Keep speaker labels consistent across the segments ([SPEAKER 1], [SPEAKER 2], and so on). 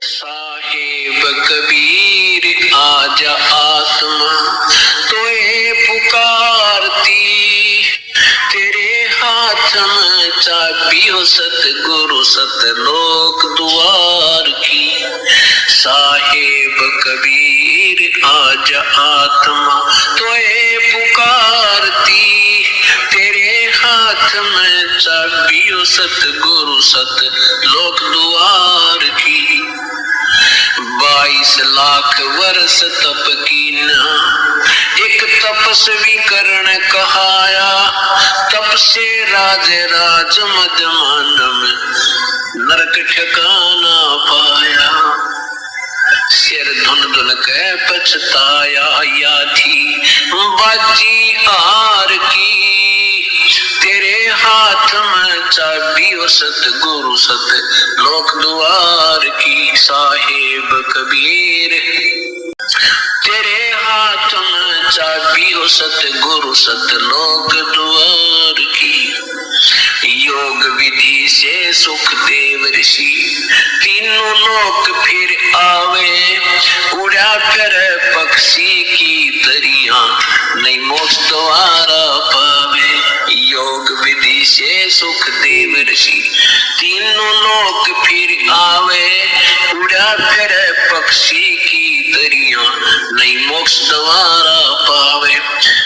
[SPEAKER 1] साहेब कबीर आजा आत्मा तोए पुकारती, तेरे हाथ में चाबी हो सतगुरु सतलोक द्वार की। साहेब कबीर आजा आत्मा तोए पुकारती, तेरे हाथ में चाबी हो सतगुरु सतलोक द्वार की। 22 लाख वर्ष तप कीना, एक तपस्वी करण कहाया, तप से राज राज मद मानम नरक ठिकाना पाया। सिर धुन धुन के पछताया, या थी बाजी हार की, तेरे हाथ में चाबी हो सतगुरु सत लोक द्वार की। साहेब कबीर तेरे हाथ में चाबी हो सतगुरु सत लोक द्वार की। योग विधि से सुख देव ऋषि तीनों लोक फिर आवे, उड़ा कर पक्षी की तरिया नहीं मोक्ष द्वारा पावे। योग विधि से सुख देव ऋषि तीनों लोक फिर आवे, उड़ा कर पक्षी की तरिया नहीं मोक्ष द्वारा पावे।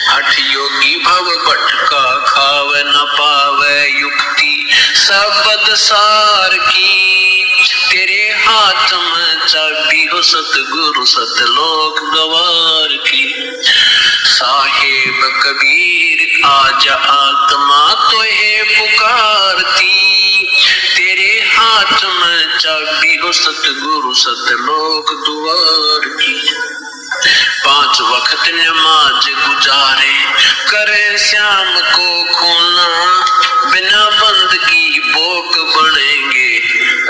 [SPEAKER 1] हठ योगी भव भटका खावे न पावे युक्ति सबद सार की, तेरे हाथ में चाबी हो सतगुरु सतलोक द्वार की। साहेब कबीर आजा आत्मा तोहे पुकारती, तेरे हाथ में चाबी हो सतगुरु सतलोक द्वार की। 5 वक्त नमाज गुजारे करे श्याम को खोना, बिना बंद की बोक बनेंगे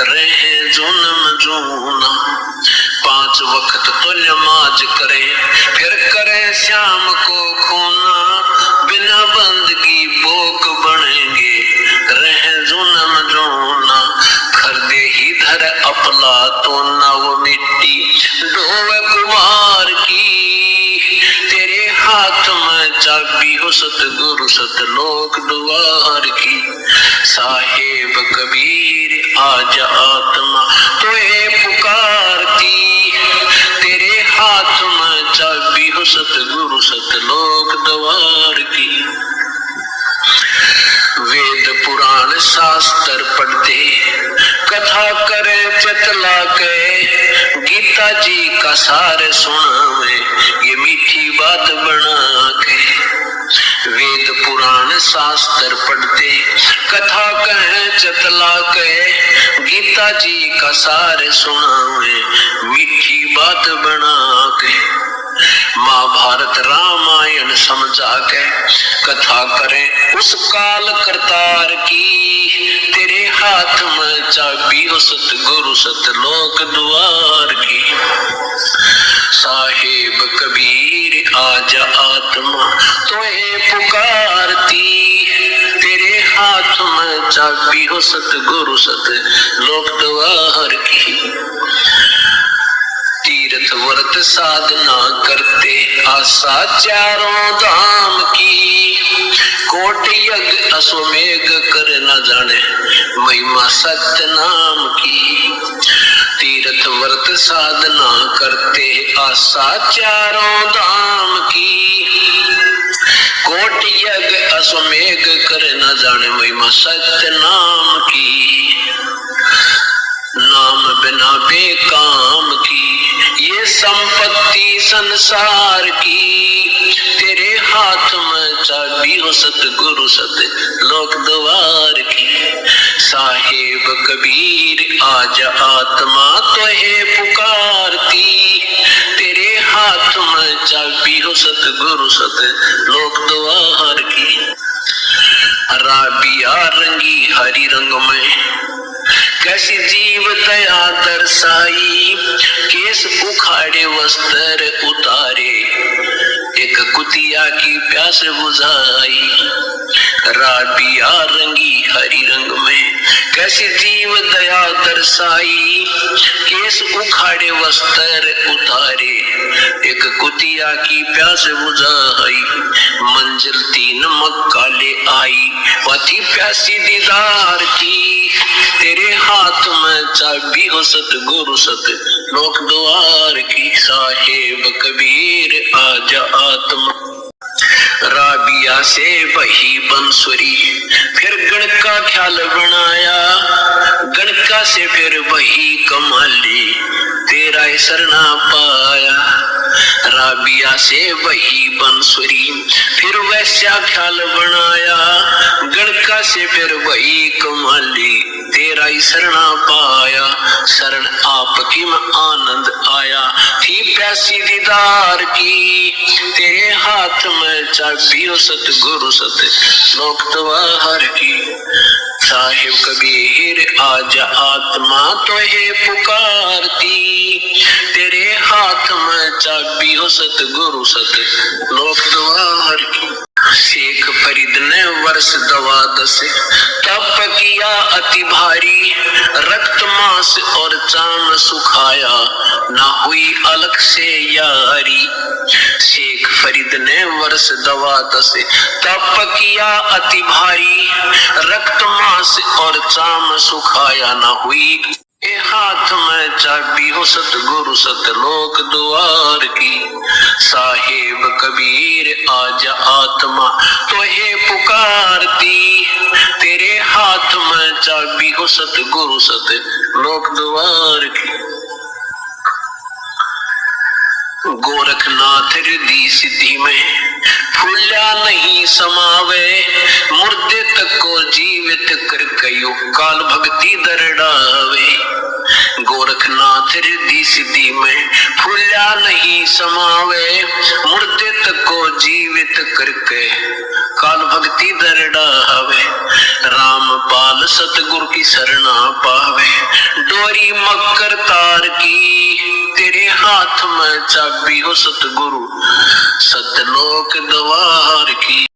[SPEAKER 1] रहे जुनम जूना। 5 वक्त तो नमाज करे फिर करे श्याम को खोना, बिना बंद की बोक बनेंगे रहे जुनम जूना। खरदे ही धर अपला तो नव मिट्टी ढोवे कुमार की, तेरे हाथ में चाबी हो सतगुरु सतलोक द्वार की। साहेब कबीर आजा आत्मा तोहे पुकारती, तेरे हाथ में चाबी हो सतगुरु सतलोक द्वार की। वेद पुराण शास्त्र पढ़ते कथा करे चतला के, गीता जी का सार सुनावे ये मीठी बात बना के। वेद पुराण शास्त्र पढ़ते कथा कहे चतला के, गीता जी का सार सुनावे मीठी बात बना के। महाभारत रामायण समझा के कथा करें उस काल करतार की, तेरे हाथ में चाबी हो सतगुरु सतलोक द्वार की। साहेब कबीर आजा आत्मा तोहे पुकारती, तेरे हाथ में चाबी हो सतगुरु सतलोक द्वार की। तीर्थ व्रत साधना करते आशा चारों धाम की, कोट यज्ञ अश्वमेघ कर न जाने महिमा सत्य नाम की। तीर्थ व्रत साधना करते आशा चारों धाम की, कोट यज्ञ अश्वमेघ कर न जाने महिमा सत्य नाम की। नाम बिना बेकाम की ये संपत्ति संसार की, तेरे हाथ में चाबी हो सतगुरु सतलोक द्वार की। साहेब कबीर आजा आत्मा तोहे पुकारती, तेरे हाथ में चाबी हो सतगुरु सतलोक द्वार की। राबिया रंगी हरि रंग में कैसी जीव दया दर्शाई, केस उखाड़े वस्त्र उतारे एक कुतिया की प्यास बुझाई। राबिया रंगी हरी रंग में कैसी जीव दया दर्शाई। केस उखाड़े वस्त्र उतारे एक कुतिया की प्यास बुझाई। मंजिल 3 मक्का ले आई वह थी प्यासी दीदार की। तेरे हाथ में चाबी हो सतगुरु सत लोक द्वार की। साहेब कबीर आजा आत्मा। राबिया से वही बंसुरी फिर गण का ख्याल बनाया। गणका से फिर वही कमाली तेरा शरणा पाया। राबिया से वही बंसुरी फिर वैसा ख्याल बनाया। गणका से फिर वही कमाली तेरा शरणा पाया। शरण आपकी में आनंद आया थी प्यासी दीदार की। तेरे हाथ में चाबी हो सतगुरु सत लोक द्वार की। साहिब कबीर आजा आत्मा तो है पुकारती। तेरे हाथ में चाबी हो सतगुरु सत लोक द्वार की। शेख फरीद ने वर्ष दवा 10 तप किया अति भारी। रक्त मांस और चाम सुखाया ना हुई अलग से यारी। शेख फरीद ने वर्ष दवा 10 तप किया अति भारी। रक्त मांस और चाम सुखाया ना हुई। ए हाथ में चाबी हो सतगुरु सतलोक द्वार की। साहेब कबीर आजा आत्मा तो है पुकारती। तेरे हाथ में चाबी हो सतगुरु सत लोक द्वार की। गोरखनाथ हृदय सिद्धि में फूला नहीं समावे। मुर्दे तक को जीवित कर कयो काल भक्ति दरड़ावे। गोरखनाथ हृदय सिद्धि में फूला नहीं समावे। मुर्दे तक को जीवित करके काल भक्ति दरड़ावे। रामपाल सतगुरु की शरणा पावे। डोरी मकर तार की तेरे हाथ में चाबी हो सतगुरु सतलोक द्वार की।